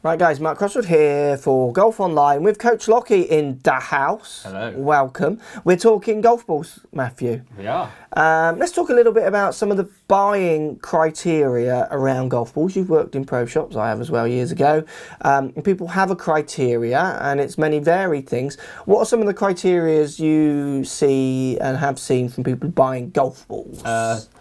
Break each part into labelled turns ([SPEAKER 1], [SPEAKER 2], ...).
[SPEAKER 1] Right guys, Mark Crossfield here for Golf Online with Coach Lockie in the house.
[SPEAKER 2] Hello.
[SPEAKER 1] Welcome. We're talking golf balls, Matthew.
[SPEAKER 2] We are.
[SPEAKER 1] Let's talk a little bit about some of the buying criteria around golf balls. You've worked in pro shops, I have as well, years ago. And people have a criteria and it's many varied things. What are some of the criteria you see and have seen from people buying golf balls?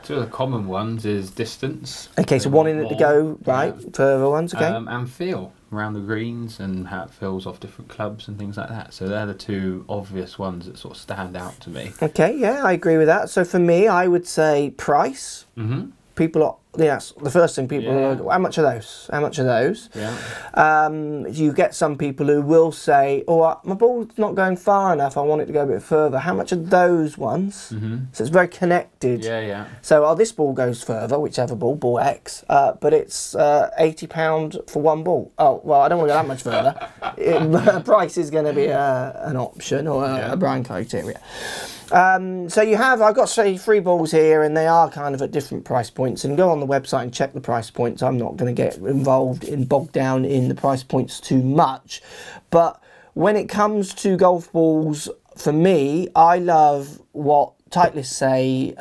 [SPEAKER 2] Two of the common ones is distance.
[SPEAKER 1] Okay, so wanting it to go, right, further ones, okay.
[SPEAKER 2] And feel around the greens and how it feels off different clubs and things like that. So they're the two obvious ones that sort of stand out to me.
[SPEAKER 1] Okay, yeah, I agree with that. So for me, I would say price.
[SPEAKER 2] Mm-hmm.
[SPEAKER 1] People are, that's the first thing people are, how much are those? How much are those?
[SPEAKER 2] Yeah.
[SPEAKER 1] You get some people who will say, oh, my ball's not going far enough, I want it to go a bit further. How much are those ones?
[SPEAKER 2] Mm-hmm.
[SPEAKER 1] So it's very connected.
[SPEAKER 2] Yeah, yeah.
[SPEAKER 1] So this ball goes further, whichever ball X, but it's £80 for one ball. Oh, well, I don't want to go that much further. Price is going to be an option or a buying criteria. So you have, I've got say 3 balls here and they are kind of at different price points, and go on the website and check the price points. I'm not going to get involved in bogged down in the price points too much, but when it comes to golf balls, for me, I love what Titleist say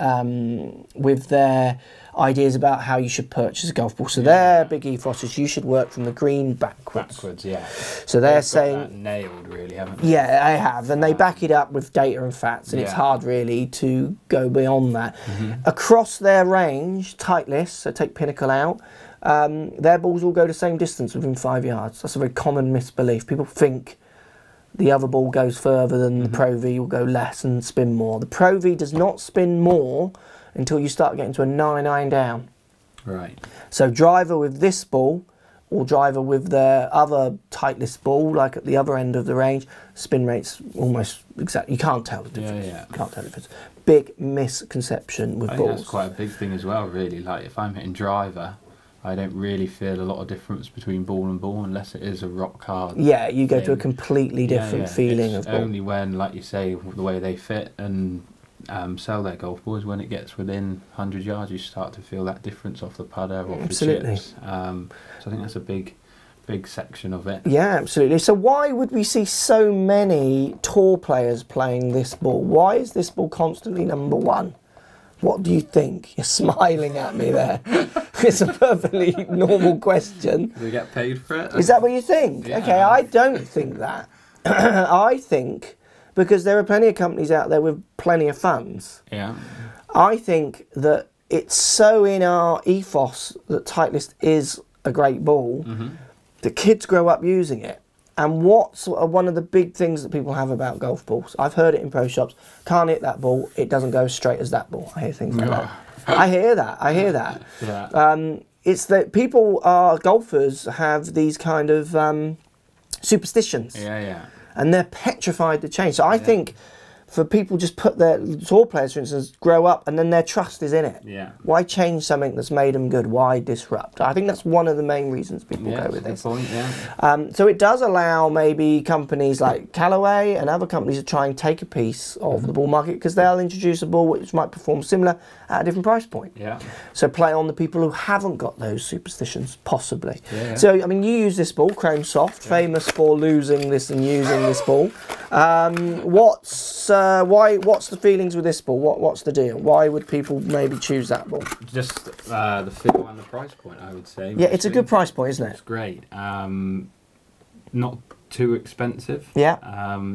[SPEAKER 1] with their ideas about how you should purchase a golf ball. So their big ethos is you should work from the green backwards.
[SPEAKER 2] Yeah.
[SPEAKER 1] So they're saying
[SPEAKER 2] got that nailed, really, haven't they?
[SPEAKER 1] Yeah, I have, and they back it up with data and facts, and it's hard really to go beyond that. Across their range, Titleist, so take Pinnacle out, their balls all go the same distance within 5 yards. That's a very common misbelief. People think the other ball goes further than the Pro V, will go less and spin more. The Pro V does not spin more until you start getting to a 9 iron down.
[SPEAKER 2] Right.
[SPEAKER 1] So driver with this ball or driver with the other Titleist ball, like at the other end of the range, spin rates almost exactly. You can't tell the difference.
[SPEAKER 2] Yeah.
[SPEAKER 1] You can't tell the difference. Big misconception with
[SPEAKER 2] I
[SPEAKER 1] balls.
[SPEAKER 2] think that's quite a big thing as well, really. Like if I'm hitting driver, I don't really feel a lot of difference between ball and ball unless it is a rock hard.
[SPEAKER 1] Yeah, you go to a completely different feeling
[SPEAKER 2] it's
[SPEAKER 1] of ball.
[SPEAKER 2] only when, like you say, the way they fit and sell their golf balls, when it gets within 100 yards, you start to feel that difference off the putter, off the chips. So I think that's a big section of it.
[SPEAKER 1] Yeah, absolutely. So why would we see so many tour players playing this ball? Why is this ball constantly number 1? What do you think? You're smiling at me there. It's a perfectly normal question.
[SPEAKER 2] Do they get paid for it?
[SPEAKER 1] Is that what you think?
[SPEAKER 2] Yeah.
[SPEAKER 1] Okay, I don't think that. I think, because there are plenty of companies out there with plenty of funds.
[SPEAKER 2] Yeah.
[SPEAKER 1] I think that it's so in our ethos that Titleist is a great ball. The kids grow up using it. And what's one of the big things that people have about golf balls? I've heard it in pro shops. Can't hit that ball. It doesn't go as straight as that ball. I hear things like that. I hear that. I hear that.
[SPEAKER 2] Yeah.
[SPEAKER 1] It's that people golfers have these kind of superstitions.
[SPEAKER 2] Yeah.
[SPEAKER 1] And they're petrified to change. So I think for people just put their tour players, for instance, grow up and then their trust is in it.
[SPEAKER 2] Yeah.
[SPEAKER 1] Why change something that's made them good? Why disrupt? I think that's one of the main reasons people go with this.
[SPEAKER 2] Point, yeah.
[SPEAKER 1] So it does allow maybe companies like Callaway and other companies to try and take a piece of the ball market, because they'll introduce a ball which might perform similar at a different price point.
[SPEAKER 2] Yeah.
[SPEAKER 1] So play on the people who haven't got those superstitions, possibly.
[SPEAKER 2] Yeah.
[SPEAKER 1] So, I mean, you use this ball, Chrome Soft, famous for losing this and using this ball. What's the feelings with this ball? What's the deal? Why would people maybe choose that ball?
[SPEAKER 2] Just the feel and the price point, I would say.
[SPEAKER 1] Yeah, it's a good price point, isn't it?
[SPEAKER 2] It's great. Not too expensive.
[SPEAKER 1] Yeah.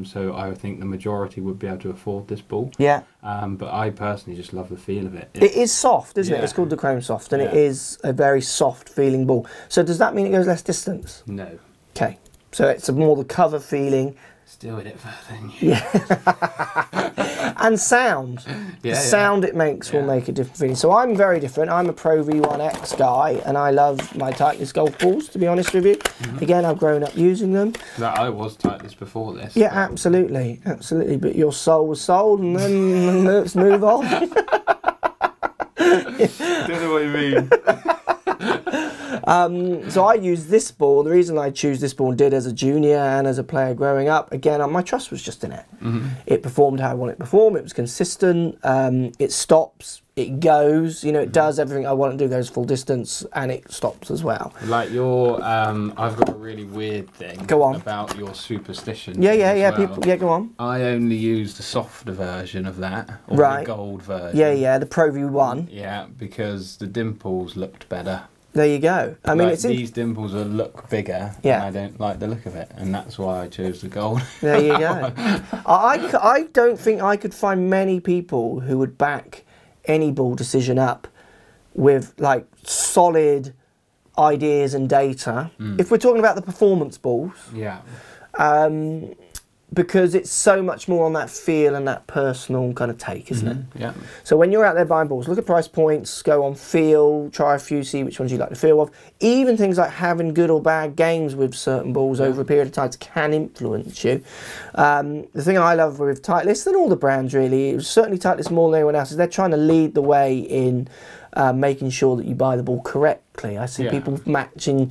[SPEAKER 2] So I think the majority would be able to afford this ball.
[SPEAKER 1] Yeah.
[SPEAKER 2] But I personally just love the feel of it.
[SPEAKER 1] It is soft, isn't it? It's called the Chrome Soft, and it is a very soft feeling ball. So does that mean it goes less distance?
[SPEAKER 2] No.
[SPEAKER 1] Okay. So it's more the cover feeling.
[SPEAKER 2] Still hit it further than you.
[SPEAKER 1] Yeah. And sound. The sound it makes will make a different feeling. So I'm very different. I'm a Pro V1X guy, and I love my Titleist golf balls, to be honest with you. Again, I've grown up using them.
[SPEAKER 2] I was Titleist before this.
[SPEAKER 1] Yeah, absolutely. Absolutely. But your soul was sold, and then let's move on.
[SPEAKER 2] Don't know what you mean.
[SPEAKER 1] So I use this ball. The reason I choose this ball and did as a junior and as a player growing up, again, my trust was just in it. It performed how I want it to perform. It was consistent. It stops it goes, you know, it does everything I want it to do, goes full distance, and it stops as well.
[SPEAKER 2] Like your, I've got a really weird thing.
[SPEAKER 1] Go on.
[SPEAKER 2] About your superstition.
[SPEAKER 1] Yeah.
[SPEAKER 2] Well.
[SPEAKER 1] People, go on.
[SPEAKER 2] I only use the softer version of that, or
[SPEAKER 1] right.
[SPEAKER 2] the gold version.
[SPEAKER 1] Yeah, the Pro View 1.
[SPEAKER 2] Yeah, because the dimples looked better.
[SPEAKER 1] There you go. I mean,
[SPEAKER 2] like, these dimples will look bigger, and I don't like the look of it, and that's why I chose the gold.
[SPEAKER 1] There you go. I don't think I could find many people who would back any ball decision up with like solid ideas and data. If we're talking about the performance balls, because it's so much more on that feel and that personal kind of take, isn't it?
[SPEAKER 2] Yeah.
[SPEAKER 1] So when you're out there buying balls, look at price points, go on feel, try a few, see which ones you like the feel of. Even things like having good or bad games with certain balls over a period of time can influence you. The thing I love with Titleist and all the brands really, certainly Titleist more than anyone else, is they're trying to lead the way in making sure that you buy the ball correctly. I see people matching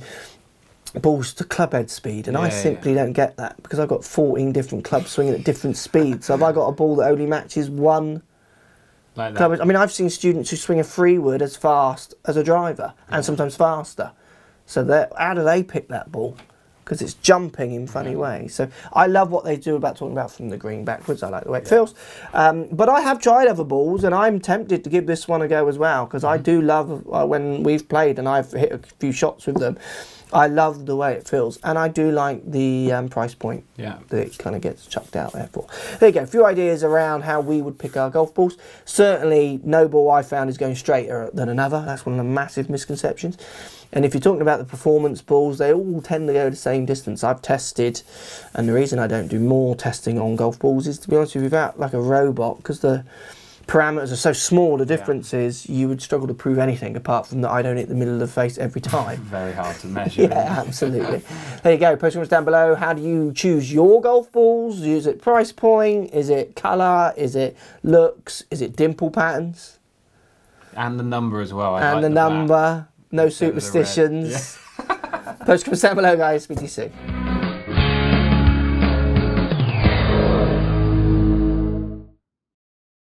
[SPEAKER 1] balls to club head speed, and I simply don't get that, because I've got 14 different clubs swinging at different speeds. So have I got a ball that only matches one
[SPEAKER 2] like
[SPEAKER 1] club head? I mean, I've seen students who swing a freewood as fast as a driver, and sometimes faster. So how do they pick that ball? Because it's jumping in funny ways. So I love what they do about talking about from the green backwards. I like the way it feels. But I have tried other balls, and I'm tempted to give this one a go as well, because I do love when we've played and I've hit a few shots with them. I love the way it feels, and I do like the price point that it kind of gets chucked out there for. There you go, a few ideas around how we would pick our golf balls. Certainly no ball I found is going straighter than another. That's one of the massive misconceptions. And if you're talking about the performance balls, they all tend to go the same distance. I've tested, and the reason I don't do more testing on golf balls is, to be honest with you, without like a robot, because the parameters are so small, the difference is you would struggle to prove anything apart from that I don't hit the middle of the face every time.
[SPEAKER 2] Very hard to measure.
[SPEAKER 1] Yeah, absolutely. There you go. Post comments down below. How do you choose your golf balls? Is it price point? Is it colour? Is it looks? Is it dimple patterns? And
[SPEAKER 2] the number as well.
[SPEAKER 1] And the number. No superstitions. Post comments down below, guys. Speak to you soon.